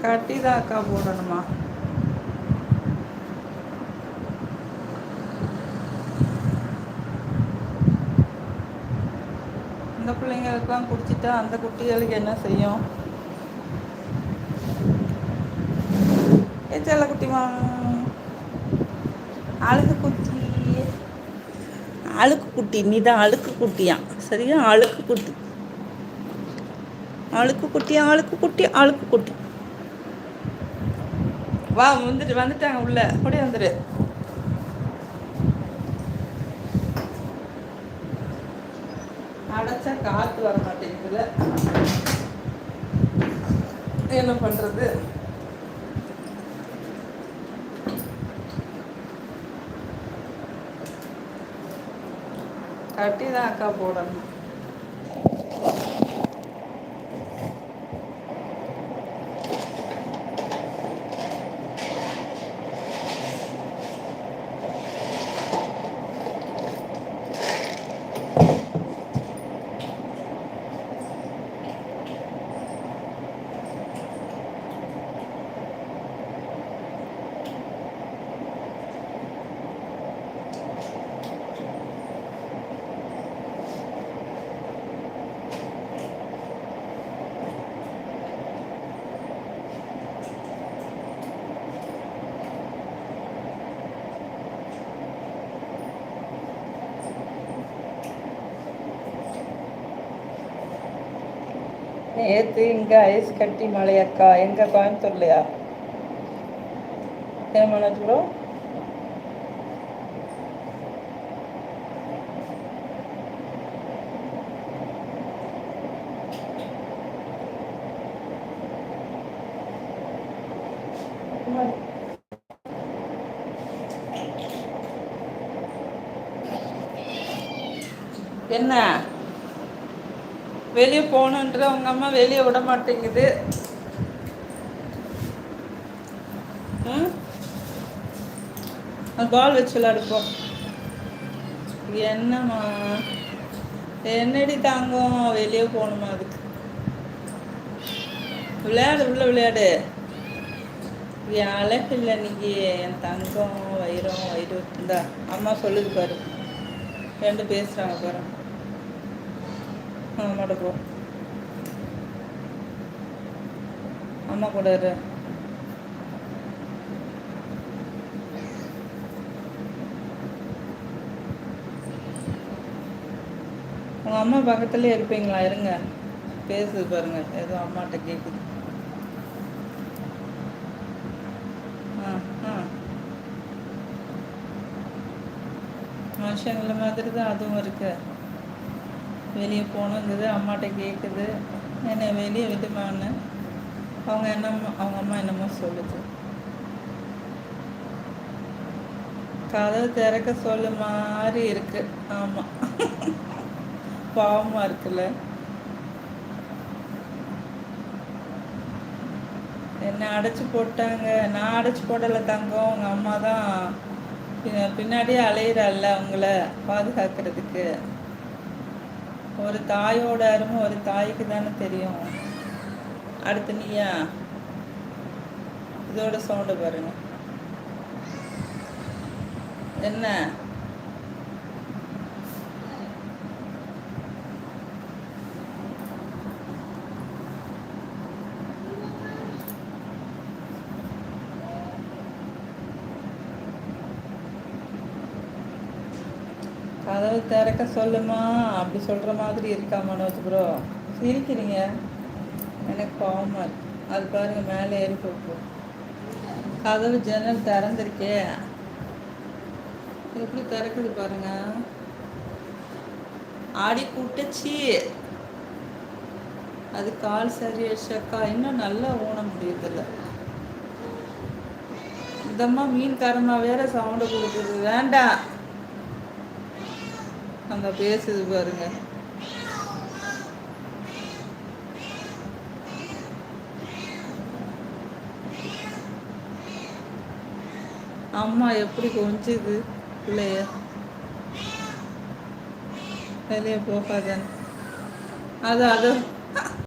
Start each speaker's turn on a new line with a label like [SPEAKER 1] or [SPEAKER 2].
[SPEAKER 1] கட்டி தான் அக்கா போடணுமா? இந்த பிள்ளைங்களுக்கெல்லாம் குடிச்சிட்டா அந்த குட்டிகளுக்கு என்ன செய்யும்? செல்ல குட்டிமா, அழுகு குட்டி, அழுக்கு குட்டி, நீ தான் அழுக்கு குட்டியா? சரியா, அழுக்கு குட்டி, அழுக்கு குட்டி, அழுக்கு குட்டி, அழுக்கு குட்டி. வா, வந்துட்டாங்க உள்ள, அப்படியே வந்துரு. அடைச்சா காற்று வர மாட்டேங்குதுல, என்ன பண்றது? கட்டி தான் அக்கா போடணும். நேற்று இங்கே ஐஸ் கட்டி மழையக்கா. எங்கே, கோயம்புத்தூர்லையா? ஏமானோ? என்ன வெளியே போகணுன்ற உங்க அம்மா வெளியே விட மாட்டேங்குது. பால் வச்சு விளையாடுப்போம். என்னம்மா, என்னடி தாங்கும், வெளியே போகணுமா? அதுக்கு விளையாடு, உள்ள விளையாடு. என் அழகு இல்லை நீங்க, என் தங்கம், வயிறு இந்த அம்மா சொல்லுது பாரு, ரெண்டு பேசுறாங்க பாரு. அம்மாட்ட போ, அம்மா கூட இரு. உங்கள் அம்மா பக்கத்துலேயே இருப்பீங்களா? இருங்க, பேசுது பாருங்க, ஏதோ அம்மாட்ட கேட்குது. மனுஷங்கள மாதிரி தான் அதுவும் இருக்கு. வெளியே போகணுங்குது, அம்மாட்ட கேட்குது, என்னை வெளியே விடுமான்னு. அவங்க அம்மா என்னமோ சொல்லுது. கதவு திறக்க சொல்ல மாதிரி இருக்கு. ஆமாம், பாவமாக இருக்குல்ல. என்னை அடைச்சி போட்டாங்க. நான் அடைச்சி போடலை தங்கம், உங்கள் அம்மா தான் பின்னாடியே அலையிறல்ல உங்களை பாதுகாக்கிறதுக்கு. ஒரு தாயோட அருமை ஒரு தாய்க்கு தானே தெரியும். அடுத்து நீயா? இதோட சவுண்டு பாருங்க. என்ன கதவு திறக்க சொல்லுமா? அப்படி சொல்கிற மாதிரி இருக்கா மனோஜ் ப்ரோ? சிரிக்கிறீங்க, எனக்கு பாவமாக இருக்கு. அது பாருங்க, மேலே ஏறி போகும். கதவு ஜன்னல் திறந்துருக்கே, எப்படி திறக்குது பாருங்க. ஆடி கூட்டச்சி, அது கால் சரியாக்கா. இன்னும் நல்லா ஊன முடியுதில்ல. இதம்மா மீன்காரமா வேற சவுண்டு கொடுக்குது. வேண்டாம், அங்க பேசுது பாருங்க. அம்மா எப்படி கொஞ்சுது பிள்ளைய. வெளியே போகாதன்னு அது